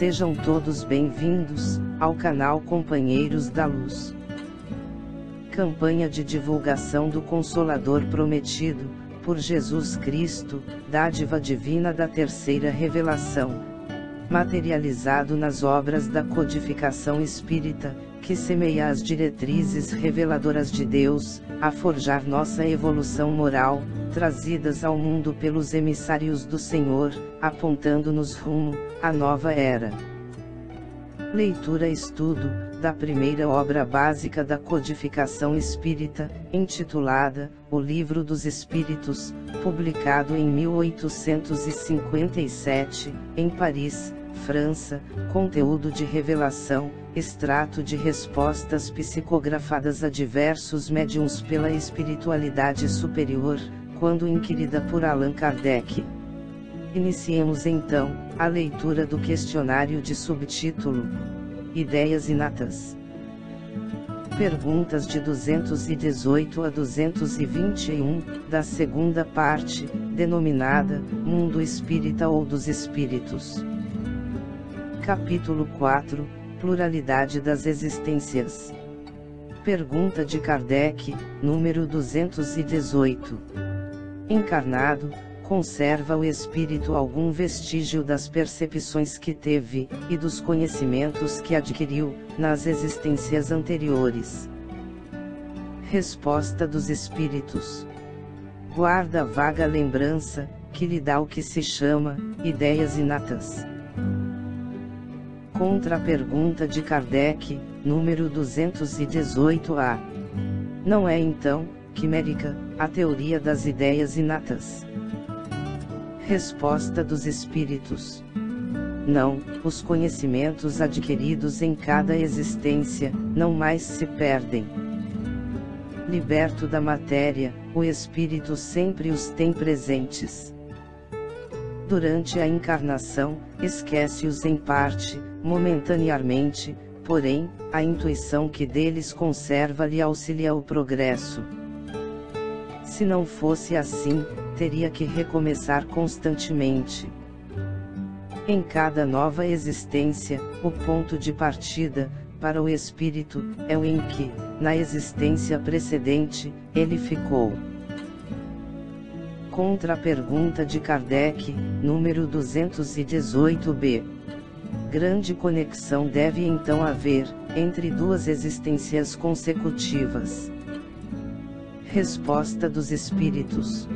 Sejam todos bem-vindos ao canal Companheiros da Luz. Campanha de divulgação do Consolador prometido, por Jesus Cristo, dádiva divina da terceira revelação, materializado nas obras da codificação espírita, que semeia as diretrizes reveladoras de Deus, a forjar nossa evolução moral, trazidas ao mundo pelos emissários do Senhor, apontando-nos rumo à nova era. Leitura e estudo da primeira obra básica da codificação espírita, intitulada O Livro dos Espíritos, publicado em 1857, em Paris, França. Conteúdo de revelação, extrato de respostas psicografadas a diversos médiuns pela espiritualidade superior, quando inquirida por Allan Kardec. Iniciemos então a leitura do questionário de subtítulo Ideias Inatas. Perguntas de 218 a 221, da segunda parte, denominada Mundo Espírita ou dos Espíritos. Capítulo 4, Pluralidade das Existências. Pergunta de Kardec, número 218. Encarnado, conserva o espírito algum vestígio das percepções que teve, e dos conhecimentos que adquiriu, nas existências anteriores? Resposta dos espíritos. Guarda vaga lembrança, que lhe dá o que se chama ideias inatas. Contra-pergunta de Kardec, número 218a. Não é então quimérica a teoria das ideias inatas? Resposta dos espíritos. Não, os conhecimentos adquiridos em cada existência, não mais se perdem. Liberto da matéria, o espírito sempre os tem presentes. Durante a encarnação, esquece-os em parte, momentaneamente, porém, a intuição que deles conserva lhe auxilia o progresso. Se não fosse assim, teria que recomeçar constantemente. Em cada nova existência, o ponto de partida, para o espírito, é o em que, na existência precedente, ele ficou. Contra-pergunta de Kardec, número 218b. Grande conexão deve então haver, entre duas existências consecutivas. Resposta dos espíritos.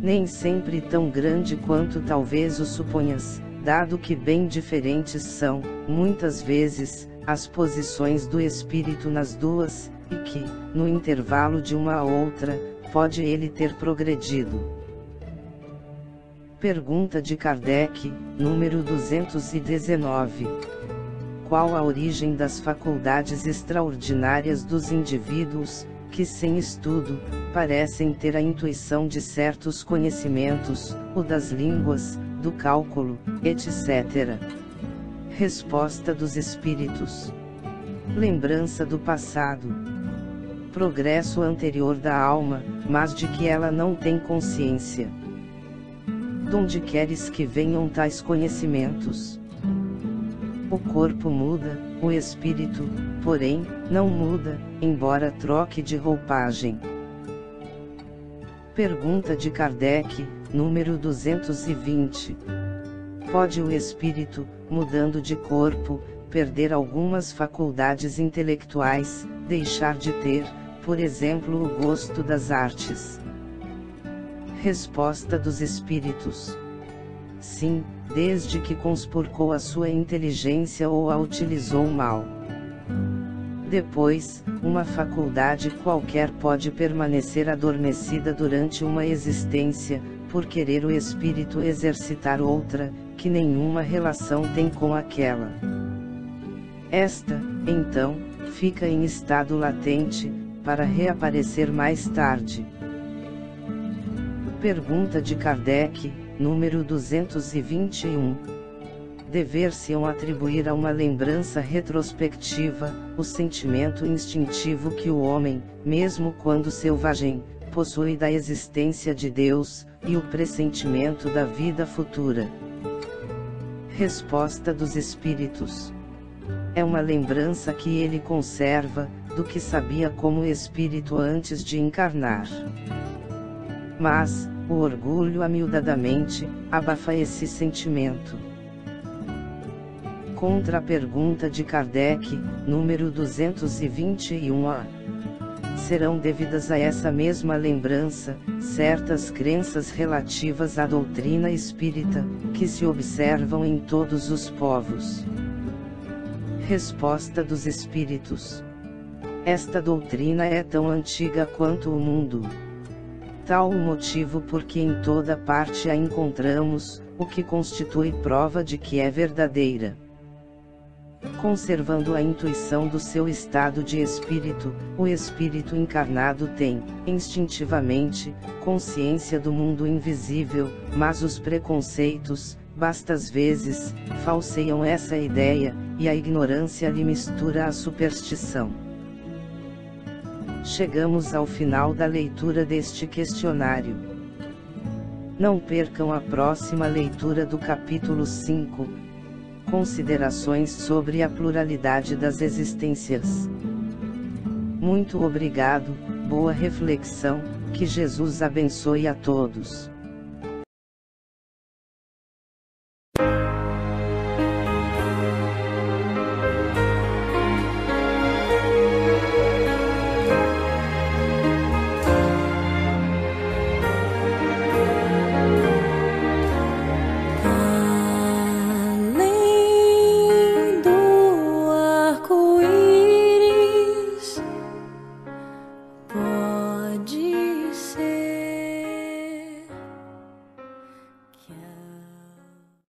Nem sempre tão grande quanto talvez o suponhas, dado que bem diferentes são, muitas vezes, as posições do espírito nas duas, e que, no intervalo de uma a outra, pode ele ter progredido. Pergunta de Kardec, número 219. Qual a origem das faculdades extraordinárias dos indivíduos, que sem estudo, parecem ter a intuição de certos conhecimentos, o das línguas, do cálculo, etc. Resposta dos espíritos. Lembrança do passado. Progresso anterior da alma, mas de que ela não tem consciência. Donde queres que venham tais conhecimentos? O corpo muda, o espírito, porém, não muda, embora troque de roupagem. Pergunta de Kardec, número 220. Pode o espírito, mudando de corpo, perder algumas faculdades intelectuais, deixar de ter, por exemplo, o gosto das artes? Resposta dos espíritos. Sim, desde que conspurcou a sua inteligência ou a utilizou mal. Depois, uma faculdade qualquer pode permanecer adormecida durante uma existência, por querer o espírito exercitar outra, que nenhuma relação tem com aquela. Esta, então, fica em estado latente, para reaparecer mais tarde. Pergunta de Kardec, número 221. Dever-se-ão atribuir a uma lembrança retrospectiva, o sentimento instintivo que o homem, mesmo quando selvagem, possui da existência de Deus, e o pressentimento da vida futura. Resposta dos espíritos. É uma lembrança que ele conserva, do que sabia como espírito antes de encarnar. Mas, o orgulho amiudadamente, abafa esse sentimento. Contra a pergunta de Kardec, número 221A. Serão devidas a essa mesma lembrança, certas crenças relativas à doutrina espírita, que se observam em todos os povos. Resposta dos espíritos. Esta doutrina é tão antiga quanto o mundo. Tal o motivo porque em toda parte a encontramos, o que constitui prova de que é verdadeira. Conservando a intuição do seu estado de espírito, o espírito encarnado tem, instintivamente, consciência do mundo invisível, mas os preconceitos, bastas vezes, falseiam essa ideia, e a ignorância lhe mistura a superstição. Chegamos ao final da leitura deste questionário. Não percam a próxima leitura do capítulo 5. Considerações sobre a pluralidade das existências. Muito obrigado, boa reflexão, que Jesus abençoe a todos.